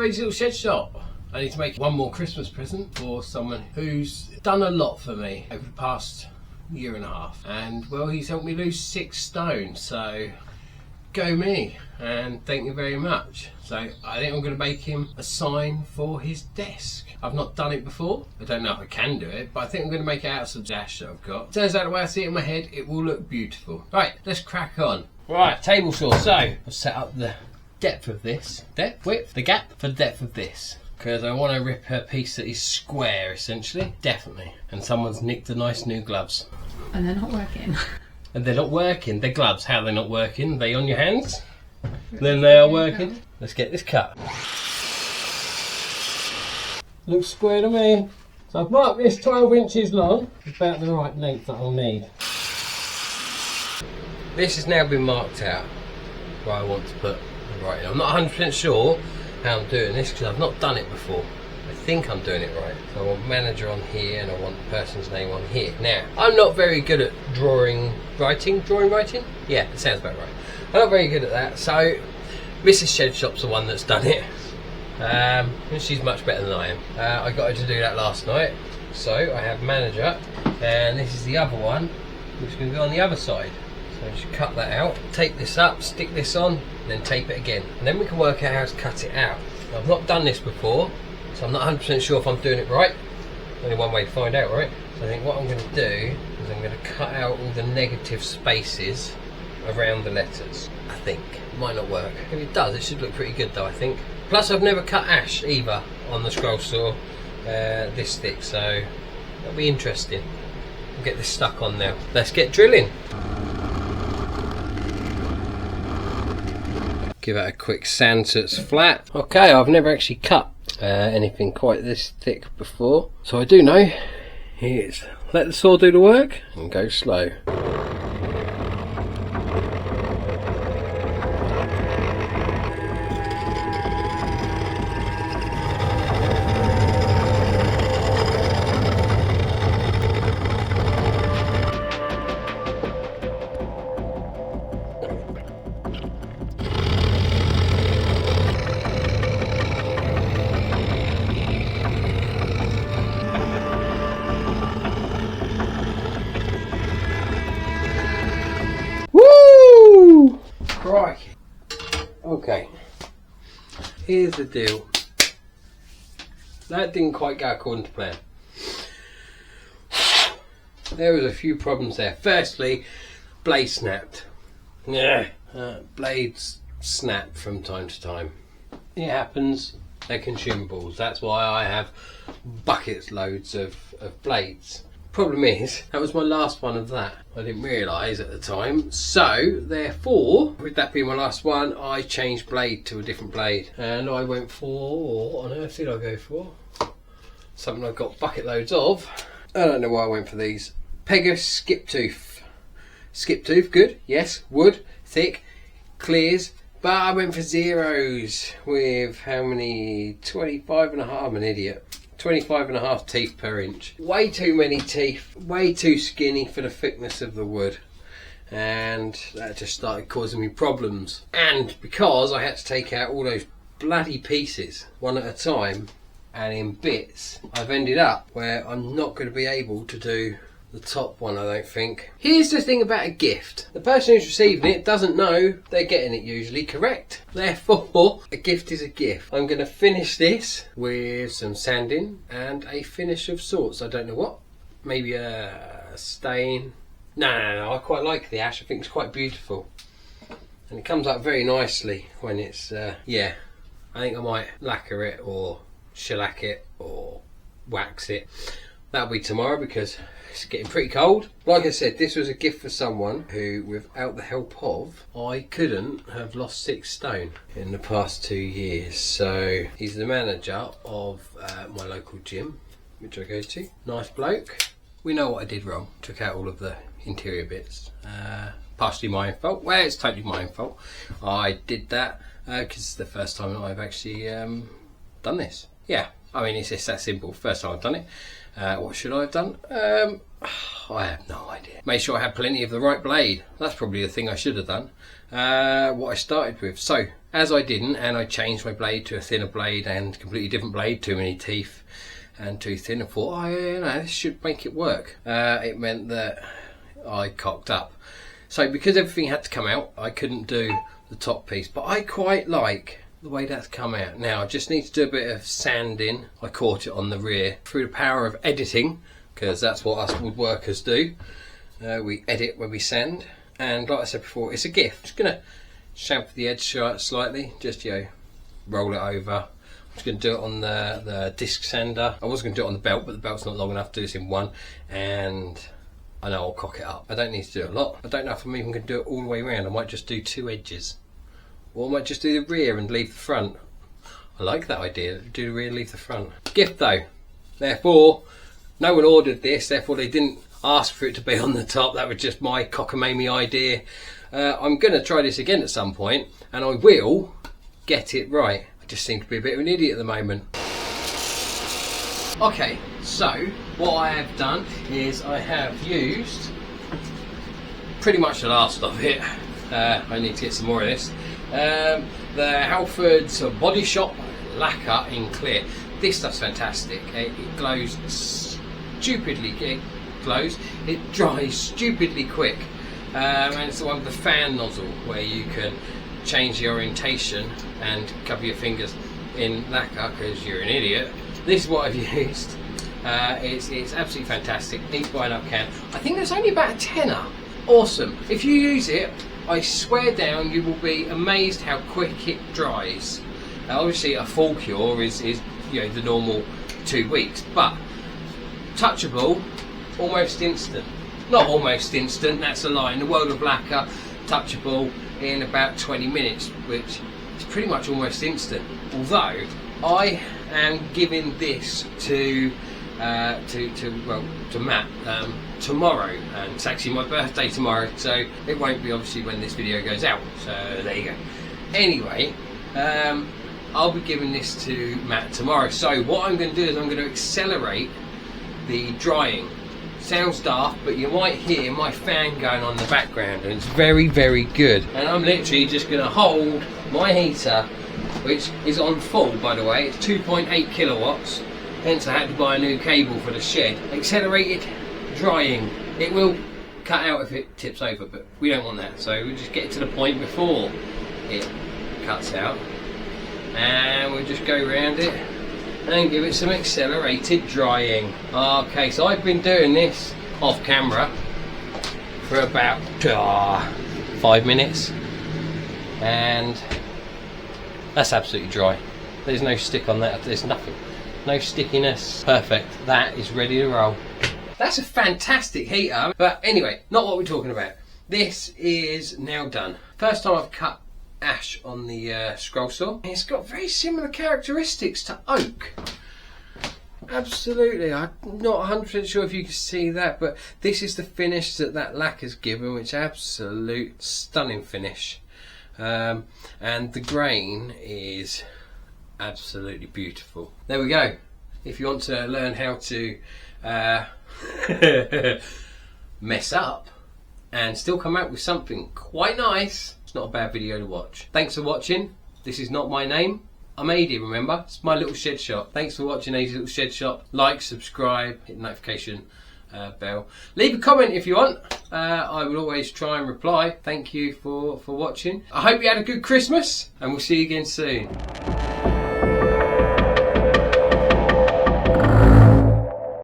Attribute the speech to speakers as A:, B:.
A: crazy little shed shop. I need to make one more Christmas present for someone who's done a lot for me over the past year and a half. And well, he's helped me lose 6 stone, so go me, and thank you very much. So I think I'm going to make him a sign for his desk. I've not done it before. I don't know if I can do it, but I think I'm going to make it out of some dash that I've got. Turns out the way I see it in my head, it will look beautiful. Right, let's crack on. Right, table saw. So I've set up the depth of this, width, the gap for the depth of this, because I want to rip a piece that is square essentially, definitely. And someone's nicked the nice new gloves.
B: And they're not working.
A: And they're not working. They're gloves. How are they not working? Are they on your hands? Then they are working. Let's get this cut. Looks square to me. So I've marked this 12 inches long. About the right length that I'll need. This has now been marked out where I want to put the writing. I'm not 100% sure how I'm doing this because I've not done it before. I think I'm doing it right. So I want manager on here and I want the person's name on here. Now, I'm not very good at drawing writing. Yeah, it sounds about right. I'm not very good at that. So Mrs Shedshop's the one that's done it. And she's much better than I am. I got her to do that last night. So I have manager, and this is the other one, which is going to go on the other side. So I just cut that out, tape this up, stick this on, and then tape it again. And then we can work out how to cut it out. Now, I've not done this before, so I'm not 100% sure if I'm doing it right. Only one way to find out, right? So I think what I'm going to do is I'm going to cut out all the negative spaces around the letters, I think. It might not work. If it does, it should look pretty good though, I think. Plus I've never cut ash either on the scroll saw this thick, so that'll be interesting. We'll get this stuck on now. Let's get drilling. Give it a quick sand so it's flat. Okay, I've never actually cut anything quite this thick before, so I do know it's let the saw do the work and go slow. Crikey. Okay, here's the deal. That didn't quite go according to plan. There was a few problems there. Firstly, blade snapped. Blades snap from time to time. It happens. They're consumables. That's why I have buckets loads of blades. Problem is, that was my last one of that. I didn't realise at the time. So, therefore, with that being my last one, I changed blade to a different blade. And I went for, what on earth did I go for? Something I've got bucket loads of. I don't know why I went for these. Pegas skiptooth. Skiptooth, good, yes. Wood, thick, clears. But I went for zeros with how many? 25.5, I'm an idiot. 25.5 teeth per inch. Way too many teeth, way too skinny for the thickness of the wood. And that just started causing me problems. And because I had to take out all those bloody pieces one at a time and in bits, I've ended up where I'm not going to be able to do the top one, I don't think. Here's the thing about a gift. The person who's receiving it doesn't know they're getting it usually, correct? Therefore, a gift is a gift. I'm going to finish this with some sanding and a finish of sorts. I don't know what. Maybe a stain. No, I quite like the ash. I think it's quite beautiful. And it comes up very nicely when it's, yeah. I think I might lacquer it or shellac it or wax it. That'll be tomorrow because it's getting pretty cold. Like I said, this was a gift for someone who, without the help of, I couldn't have lost 6 stone in the past 2 years. So he's the manager of my local gym, which I go to. Nice bloke. We know what I did wrong. Took out all of the interior bits. Partially my own fault. Well, it's totally my own fault. I did that because it's the first time that I've actually done this. Yeah, I mean, it's just that simple. First time I've done it. What should I have done? I have no idea. Make sure I had plenty of the right blade. That's probably the thing I should have done. What I started with. So, as I didn't, and I changed my blade to a thinner blade and completely different blade, too many teeth and too thin, I thought, oh, you know, this should make it work. It meant that I cocked up. So because everything had to come out, I couldn't do the top piece, but I quite like the way that's come out. Now I just need to do a bit of sanding. I caught it on the rear through the power of editing, because that's what us woodworkers do. We edit when we sand, and like I said before, it's a gift. Just gonna chamfer the edge slightly, just, you know, roll it over. I'm just going to do it on the disc sander. I was going to do it on the belt, but the belt's not long enough to do this in one, and I know I'll cock it up. I don't need to do a lot. I don't know if I'm even going to do it all the way around. I might just do 2 edges, or I might just do the rear and leave the front. I like that idea, do the rear, leave the front. Gift though, therefore no one ordered this, therefore they didn't ask for it to be on the top. That was just my cockamamie idea. I'm going to try this again at some point, and I will get it right. I just seem to be a bit of an idiot at the moment. Okay, so what I have done is I have used pretty much the last of it. I need to get some more of this. The Halford's Body Shop lacquer in clear. This stuff's fantastic. It glows stupidly. It glows. It dries stupidly quick. And it's the one with the fan nozzle where you can change the orientation and cover your fingers in lacquer because you're an idiot. This is what I've used. It's absolutely fantastic. Needs buying up can. I think there's only about a tenner. Awesome. If you use it, I swear down, you will be amazed how quick it dries. Obviously, a full cure is you know, the normal 2 weeks, but touchable, almost instant. Not almost instant, that's a lie. In the world of lacquer, touchable in about 20 minutes, which is pretty much almost instant. Although I am giving this to Matt tomorrow, and it's actually my birthday tomorrow, so it won't be obviously when this video goes out. So there you go. Anyway, I'll be giving this to Matt tomorrow. So what I'm going to do is I'm going to accelerate the drying. Sounds daft, but you might hear my fan going on in the background, and it's very, very good. And I'm literally just going to hold my heater, which is on full, by the way. It's 2.8 kilowatts, hence I had to buy a new cable for the shed. Accelerated drying. It will cut out if it tips over, but we don't want that, so we'll just get to the point before it cuts out, and we'll just go around it and give it some accelerated drying. Okay, so I've been doing this off camera for about 5 minutes, and that's absolutely dry. There's no stick on that, there's nothing, no stickiness. Perfect, that is ready to roll. That's a fantastic heater, but anyway, not what we're talking about. This is now done. First time I've cut ash on the Scrollsaw. It's got very similar characteristics to oak. Absolutely, I'm not 100% sure if you can see that, but this is the finish that lacquer's given, which is absolute stunning finish. And the grain is absolutely beautiful. There we go. If you want to learn how to mess up and still come out with something quite nice, it's not a bad video to watch. Thanks for watching. This is not my name. I'm AD, remember? It's my little shed shop. Thanks for watching AD's little shed shop. Like, subscribe, hit the notification bell. Leave a comment if you want. I will always try and reply. Thank you for watching. I hope you had a good Christmas, and we'll see you again soon.